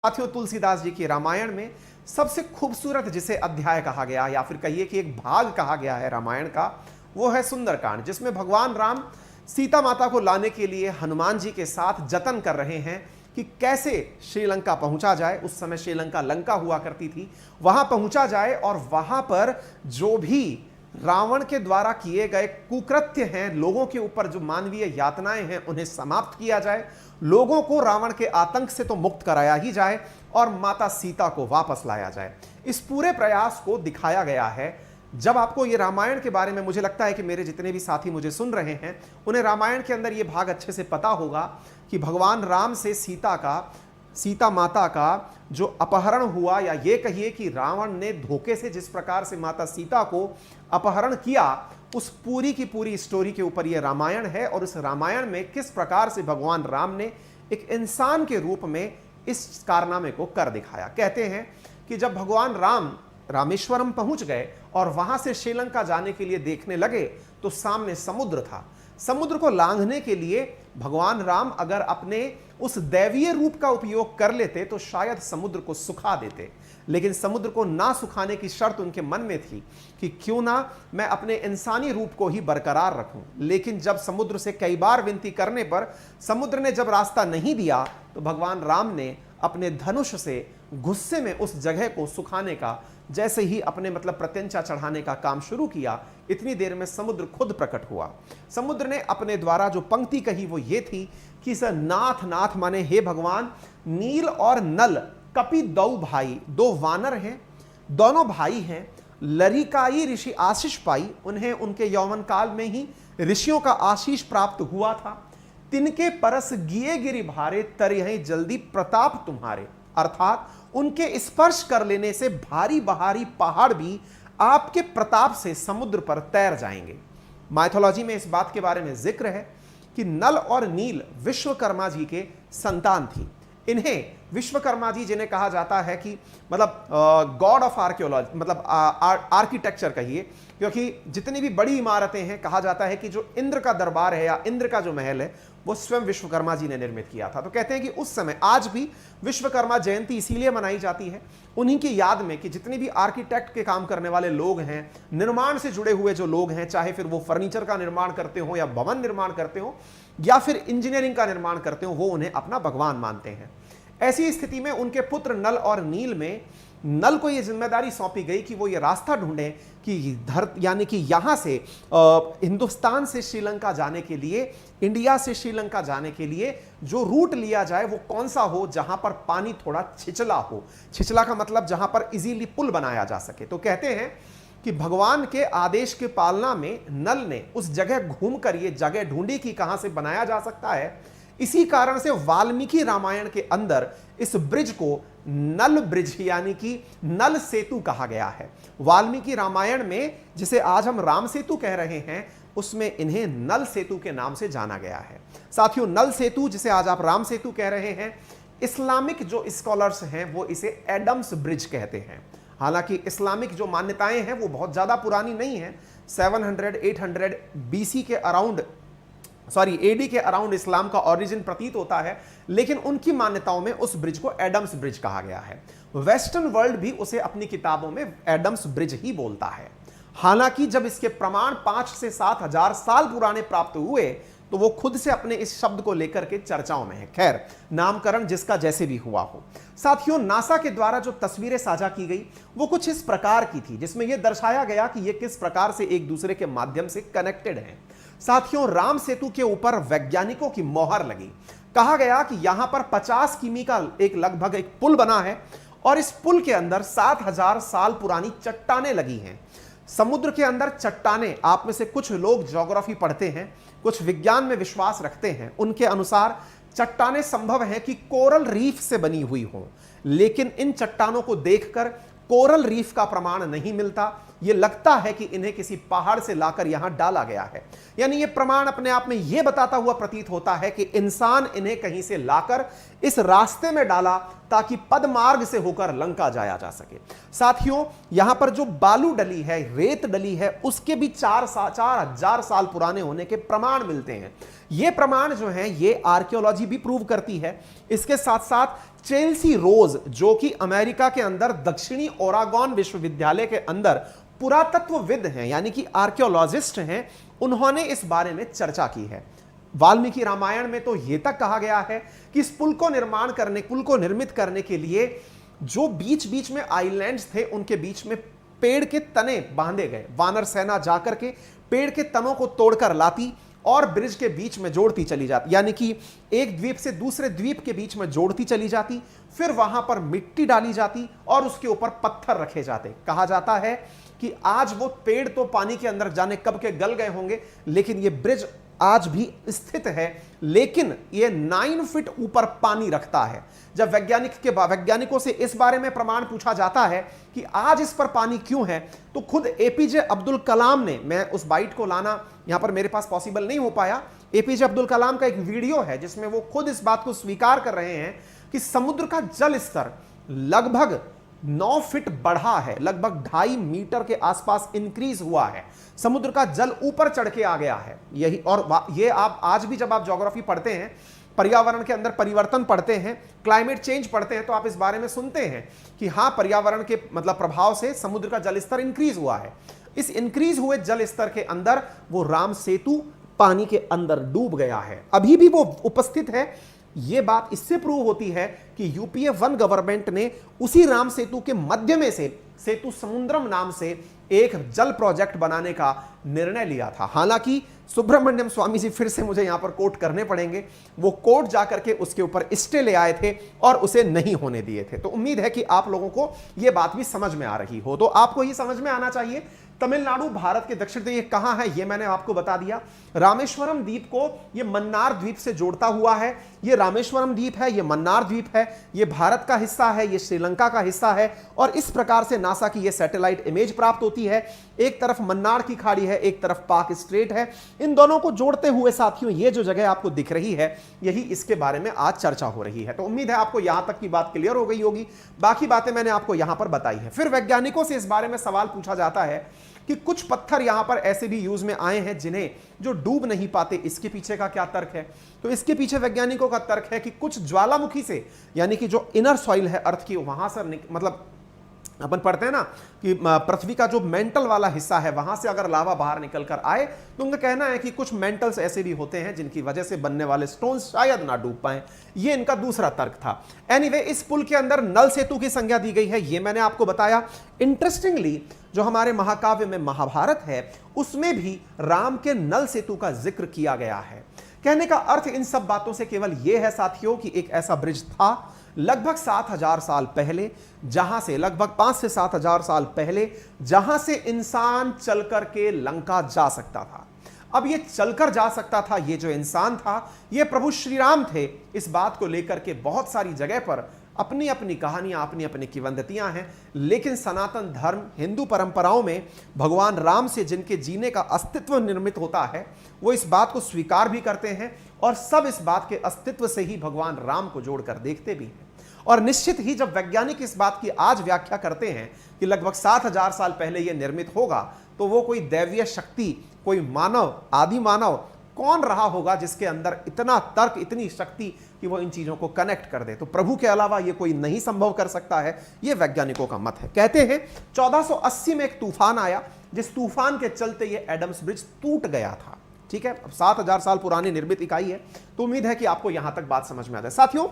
साथियों, तुलसीदास जी की रामायण में सबसे खूबसूरत जिसे अध्याय कहा गया या फिर कहिए कि एक भाग कहा गया है रामायण का, वो है सुंदरकांड, जिसमें भगवान राम सीता माता को लाने के लिए हनुमान जी के साथ जतन कर रहे हैं कि कैसे श्रीलंका पहुंचा जाए। उस समय श्रीलंका लंका हुआ करती थी, वहां पहुंचा जाए और वहां पर जो भी रावण के द्वारा किए गए कुकृत्य हैं, लोगों के ऊपर जो मानवीय यातनाएं हैं, उन्हें समाप्त किया जाए, लोगों को रावण के आतंक से तो मुक्त कराया ही जाए और माता सीता को वापस लाया जाए। इस पूरे प्रयास को दिखाया गया है। जब आपको ये रामायण के बारे में, मुझे लगता है कि मेरे जितने भी साथी मुझे सुन रहे हैं उन्हें रामायण के अंदर ये भाग अच्छे से पता होगा कि भगवान राम से सीता माता का जो अपहरण हुआ, या ये कहिए कि रावण ने धोखे से जिस प्रकार से माता सीता को अपहरण किया, उस पूरी की पूरी स्टोरी के ऊपर यह रामायण है। और इस रामायण में किस प्रकार से भगवान राम ने एक इंसान के रूप में इस कारनामे को कर दिखाया। कहते हैं कि जब भगवान राम रामेश्वरम पहुंच गए और वहां से श्रीलंका जाने के लिए देखने लगे तो सामने समुद्र था। समुद्र को लांघने के लिए भगवान राम अगर अपने उस दैवीय रूप का उपयोग कर लेते तो शायद समुद्र को सुखा देते, लेकिन समुद्र को ना सुखाने की शर्त उनके मन में थी कि क्यों ना मैं अपने इंसानी रूप को ही बरकरार रखूं। लेकिन जब समुद्र से कई बार विनती करने पर समुद्र ने जब रास्ता नहीं दिया तो भगवान राम ने अपने धनुष से गुस्से में उस जगह को सुखाने का, जैसे ही अपने प्रत्यंचा चढ़ाने का काम शुरू किया, इतनी देर में समुद्र खुद प्रकट हुआ। समुद्र ने अपने द्वारा जो पंक्ति कही वो ये थी कि स नाथ नाथ माने हे भगवान, नील और नल कपि दो भाई, दो वानर हैं, दोनों भाई हैं, लरिकाई ऋषि आशीष पाई, उन्हें उनके यौवन काल में ही ऋषियों का आशीष प्राप्त हुआ था। तिनके परस गिए गिरि भारे, तरहि जल्दी प्रताप तुम्हारे। अर्थात उनके स्पर्श कर लेने से भारी बहारी पहाड़ भी आपके प्रताप से समुद्र पर तैर जाएंगे। माइथोलॉजी में इस बात के बारे में जिक्र है कि नल और नील विश्वकर्मा जी के संतान थी। इन्हें विश्वकर्मा जी, जिन्हें कहा जाता है कि गॉड ऑफ आर्कियोलॉजी, आर्किटेक्चर कहिए, क्योंकि जितनी भी बड़ी इमारतें हैं, कहा जाता है कि जो इंद्र का दरबार है या इंद्र का जो महल है वो स्वयं विश्वकर्मा जी ने निर्मित किया था। तो कहते हैं कि उस समय, आज भी विश्वकर्मा जयंती इसीलिए मनाई जाती है उन्हीं की याद में कि जितने भी आर्किटेक्ट के काम करने वाले लोग हैं, निर्माण से जुड़े हुए जो लोग हैं, चाहे फिर वो फर्नीचर का निर्माण करते हो या भवन निर्माण करते हो या फिर इंजीनियरिंग का निर्माण करते हो, वो उन्हें अपना भगवान मानते हैं। ऐसी स्थिति में उनके पुत्र नल और नील में नल को यह जिम्मेदारी सौंपी गई कि वो ये रास्ता ढूंढें कि यानी कि यहां से हिंदुस्तान से श्रीलंका जाने के लिए, इंडिया से श्रीलंका जाने के लिए जो रूट लिया जाए वो कौन सा हो जहां पर पानी थोड़ा छिछला हो। छिछला का मतलब जहां पर इजीली पुल बनाया जा सके। तो कहते हैं कि भगवान के आदेश के पालना में नल ने उस जगह घूमकर ये जगह ढूंढी कि कहां से बनाया जा सकता है। इसी कारण से वाल्मीकि रामायण के अंदर इस ब्रिज को नल ब्रिज यानी कि नल सेतु कहा गया है। वाल्मीकि रामायण में जिसे आज हम राम सेतु कह रहे हैं, उसमें इन्हें नल सेतु के नाम से जाना गया है। साथियों, नल सेतु जिसे आज आप राम सेतु कह रहे हैं, इस्लामिक जो स्कॉलर्स हैं वो इसे एडम्स ब्रिज कहते हैं। हालांकि इस्लामिक जो मान्यताएं हैं वो बहुत ज्यादा पुरानी नहीं है। 700-800 बीसी के अराउंड, एडी के अराउंड इस्लाम का ओरिजिन प्रतीत होता है, लेकिन उनकी मान्यताओं में उस ब्रिज को एडम्स ब्रिज कहा गया है। वेस्टर्न वर्ल्ड भी उसे अपनी किताबों में एडम्स ब्रिज ही बोलता है। हालांकि जब इसके प्रमाण 5 से 7 हजार साल पुराने प्राप्त हुए तो वो खुद से अपने इस शब्द को लेकर के चर्चाओं में है। खैर, नामकरण जिसका जैसे भी हुआ हो। साथियों, नासा के द्वारा जो तस्वीरें साझा की गई वो कुछ इस प्रकार की थी, जिसमें यह दर्शाया गया कि ये किस प्रकार से एक दूसरे के माध्यम से कनेक्टेड हैं। साथियों, राम सेतु के ऊपर वैज्ञानिकों की मोहर लगी। कहा गया कि यहां पर 50 किमी का लगभग एक पुल बना है और इस पुल के अंदर 7000 साल पुरानी चट्टानें लगी हैं। समुद्र के अंदर चट्टानें, आप में से कुछ लोग ज्योग्राफी पढ़ते हैं, कुछ विज्ञान में विश्वास रखते हैं, उनके अनुसार चट्टानें संभव है कि कोरल रीफ से बनी हुई हो, लेकिन इन चट्टानों को देखकर कोरल रीफ का प्रमाण नहीं मिलता। यह लगता है कि इन्हें किसी पहाड़ से लाकर यहां डाला गया है। यानी यह प्रमाण अपने आप में यह बताता हुआ प्रतीत होता है कि इंसान इन्हें कहीं से लाकर इस रास्ते में डाला ताकि पदमार्ग से होकर लंका जाया जा सके। साथियों, यहां पर जो बालू डली है, रेत डली है, उसके भी 4,000 साल पुराने होने के प्रमाण मिलते हैं। ये प्रमाण जो हैं ये आर्कियोलॉजी भी प्रूव करती है। इसके साथ साथ चेल्सी रोज, जो कि अमेरिका के अंदर दक्षिणी ओरेगॉन विश्वविद्यालय के अंदर पुरातत्वविद हैं, यानी कि आर्कियोलॉजिस्ट हैं, उन्होंने इस बारे में चर्चा की है। वाल्मीकि रामायण में तो यह तक कहा गया है कि इस पुल को निर्मित करने के लिए जो बीच बीच में आइलैंड्स थे, उनके बीच में पेड़ के तने बांधे गए। वानर सेना जाकर के पेड़ के तनों को तोड़कर लाती और ब्रिज के बीच में जोड़ती चली जाती, यानी कि एक द्वीप से दूसरे द्वीप के बीच में जोड़ती चली जाती। फिर वहां पर मिट्टी डाली जाती और उसके ऊपर पत्थर रखे जाते। कहा जाता है कि आज वो पेड़ तो पानी के अंदर जाने कब के गल गए होंगे, लेकिन ये ब्रिज आज भी स्थित है, लेकिन ये 9 फीट ऊपर पानी रखता है। जब वैज्ञानिकों से इस बारे में प्रमाण पूछा जाता है कि आज इस पर पानी क्यों है, तो खुद एपीजे अब्दुल कलाम ने, मैं उस बाइट को लाना यहां पर मेरे पास पॉसिबल नहीं हो पाया, एपीजे अब्दुल कलाम का एक वीडियो है जिसमें वो खुद इस बात को स्वीकार कर रहे हैं कि समुद्र का जल स्तर लगभग 9 फीट बढ़ा है, लगभग 2.5 मीटर के आसपास इंक्रीज हुआ है। समुद्र का जल ऊपर चढ़ के आ गया है। यही, और ये आप आज भी जब आप ज्योग्राफी पढ़ते हैं, पर्यावरण के अंदर परिवर्तन पढ़ते हैं, क्लाइमेट चेंज पढ़ते हैं, तो आप इस बारे में सुनते हैं कि हां, पर्यावरण के मतलब प्रभाव से समुद्र का जल स्तर इंक्रीज हुआ है। इस इंक्रीज हुए जल स्तर के अंदर वो राम सेतु पानी के अंदर डूब गया है, अभी भी वो उपस्थित है। यह बात इससे प्रूव होती है कि यूपीए 1 गवर्नमेंट ने उसी राम सेतु के मध्य में से सेतु समुद्रम नाम से एक जल प्रोजेक्ट बनाने का निर्णय लिया था। हालांकि सुब्रमण्यम स्वामी जी, फिर से मुझे यहां पर कोट करने पड़ेंगे, वो कोर्ट जाकर के उसके ऊपर स्टे ले आए थे और उसे नहीं होने दिए थे। तो उम्मीद है कि आप लोगों को यह बात भी समझ में आ रही हो। तो आपको यह समझ में आना चाहिए तमिलनाडु भारत के दक्षिण में ये कहां है, ये मैंने आपको बता दिया। रामेश्वरम द्वीप को ये मन्नार द्वीप से जोड़ता हुआ है। ये रामेश्वरम द्वीप है, ये मन्नार द्वीप है, ये भारत का हिस्सा है, ये श्रीलंका का हिस्सा है। और इस प्रकार से नासा की ये सैटेलाइट इमेज प्राप्त होती है। एक तरफ मन्नार की खाड़ी है, एक तरफ पाक स्ट्रेट है। इन दोनों को जोड़ते हुए साथियों ये जो जगह आपको दिख रही है, यही इसके बारे में आज चर्चा हो रही है। तो उम्मीद है आपको यहां तक की बात क्लियर हो गई होगी। बाकी बातें मैंने आपको यहां पर बताई है। फिर वैज्ञानिकों से इस बारे में सवाल पूछा जाता है कि कुछ पत्थर यहां पर ऐसे भी यूज में आए हैं जिन्हें जो डूब नहीं पाते, इसके पीछे का क्या तर्क है? तो इसके पीछे वैज्ञानिकों का तर्क है कि कुछ ज्वालामुखी से, यानी कि जो इनर सॉइल है अर्थ की, वहां से मतलब अपन पढ़ते हैं ना कि पृथ्वी का जो मेंटल वाला हिस्सा है, वहां से अगर लावा बाहर निकल कर आए, तो उनका कहना है कि कुछ मेंटल्स ऐसे भी होते हैं जिनकी वजह से बनने वाले स्टोन्स शायद ना डूब पाए। ये इनका दूसरा तर्क था। एनीवे, इस पुल के अंदर नल सेतु की संज्ञा दी गई है, ये मैंने आपको बताया। इंटरेस्टिंगली, जो हमारे महाकाव्य में महाभारत है, उसमें भी राम के नल सेतु का जिक्र किया गया है। कहने का अर्थ इन सब बातों से केवल यह है साथियों कि एक ऐसा ब्रिज था लगभग 7,000 साल पहले, जहां से लगभग 5 से 7,000 साल पहले, जहां से इंसान चलकर के लंका जा सकता था। अब ये चलकर जा सकता था, ये जो इंसान था, ये प्रभु श्री राम थे। इस बात को लेकर के बहुत सारी जगह पर अपनी अपनी कहानियां, अपनी अपनी किंवदंतियां हैं। लेकिन सनातन धर्म, हिंदू परंपराओं में भगवान राम से जिनके जीने का अस्तित्व निर्मित होता है, वो इस बात को स्वीकार भी करते हैं और सब इस बात के अस्तित्व से ही भगवान राम को जोड़कर देखते भी हैं। और निश्चित ही जब वैज्ञानिक इस बात की आज व्याख्या करते हैं कि लगभग 7,000 साल पहले यह निर्मित होगा, तो वो कोई दैवीय शक्ति, कोई मानव, आदि मानव कौन रहा होगा जिसके अंदर इतना तर्क, इतनी शक्ति कि वो इन चीजों को कनेक्ट कर दे। तो प्रभु के अलावा ये कोई नहीं संभव कर सकता है, ये वैज्ञानिकों का मत है। कहते हैं 1480 में एक तूफान आया, जिस तूफान के चलते ये एडम्स ब्रिज टूट गया था। ठीक है, अब 7,000 साल पुरानी निर्मित इकाई है, तो उम्मीद है कि आपको यहां तक बात समझ में आ जाए। साथियों,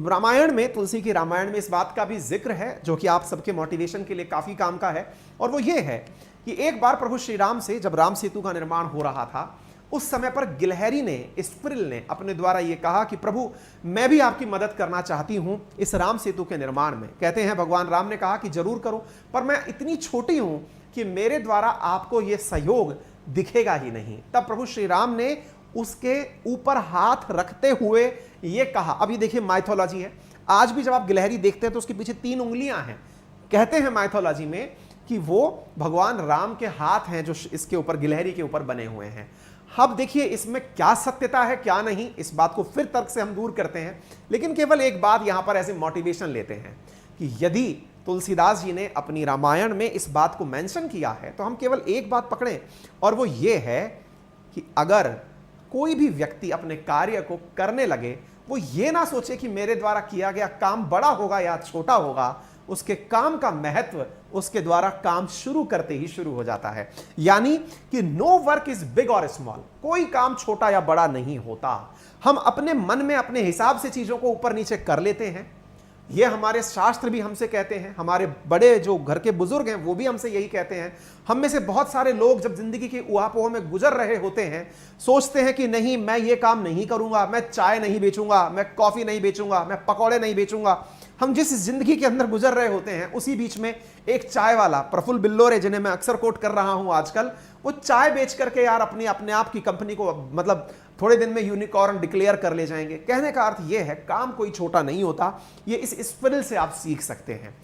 रामायण में, तुलसी की रामायण में इस बात का भी जिक्र है जो कि आप सबके मोटिवेशन के लिए काफी काम का है, और वो ये है कि एक बार प्रभु श्री राम से जब राम सेतु का निर्माण हो रहा था, उस समय पर गिलहरी ने, स्क्विरल ने अपने द्वारा ये कहा कि प्रभु, मैं भी आपकी मदद करना चाहती हूं इस राम सेतु के निर्माण में। कहते हैं भगवान राम ने कहा कि जरूर करो, पर मैं इतनी छोटी हूं कि मेरे द्वारा आपको यह सहयोग दिखेगा ही नहीं। तब प्रभु श्री राम ने उसके ऊपर हाथ रखते हुए ये कहा। अभी देखिए, माइथोलॉजी है, आज भी जब आप गिलहरी देखते हैं तो उसके पीछे 3 उंगलियां हैं। कहते हैं माइथोलॉजी में कि वो भगवान राम के हाथ हैं जो इसके ऊपर, गिलहरी के ऊपर बने हुए हैं। अब देखिए इसमें क्या सत्यता है क्या नहीं, इस बात को फिर तर्क से हम दूर करते हैं, लेकिन केवल एक बात यहां पर ऐसे मोटिवेशन लेते हैं कि यदि तुलसीदास जी ने अपनी रामायण में इस बात को मेंशन किया है तो हम केवल एक बात पकड़ें, और वो ये है कि अगर कोई भी व्यक्ति अपने कार्य को करने लगे, वो ये ना सोचे कि मेरे द्वारा किया गया काम बड़ा होगा या छोटा होगा, उसके काम का महत्व उसके द्वारा काम शुरू करते ही शुरू हो जाता है। यानी कि नो वर्क इज बिग और स्मॉल, कोई काम छोटा या बड़ा नहीं होता। हम अपने मन में अपने हिसाब से चीजों को ऊपर नीचे कर लेते हैं, ये हमारे शास्त्र भी हमसे कहते हैं, हमारे बड़े जो घर के बुजुर्ग हैं वो भी हमसे यही कहते हैं। हम में से बहुत सारे लोग जब जिंदगी की उहापोह में गुजर रहे होते हैं, सोचते हैं कि नहीं मैं ये काम नहीं करूंगा, मैं चाय नहीं बेचूंगा, मैं कॉफी नहीं बेचूंगा, मैं पकौड़े नहीं बेचूंगा। हम जिस जिंदगी के अंदर गुजर रहे होते हैं, उसी बीच में एक चाय वाला प्रफुल्ल बिल्लोरे, जिन्हें मैं अक्सर कोट कर रहा हूं आजकल, वो चाय बेच करके यार अपने आप की कंपनी को मतलब थोड़े दिन में यूनिकॉर्न डिक्लेयर कर ले जाएंगे। कहने का अर्थ यह है काम कोई छोटा नहीं होता, ये इस स्पिरिट से आप सीख सकते हैं।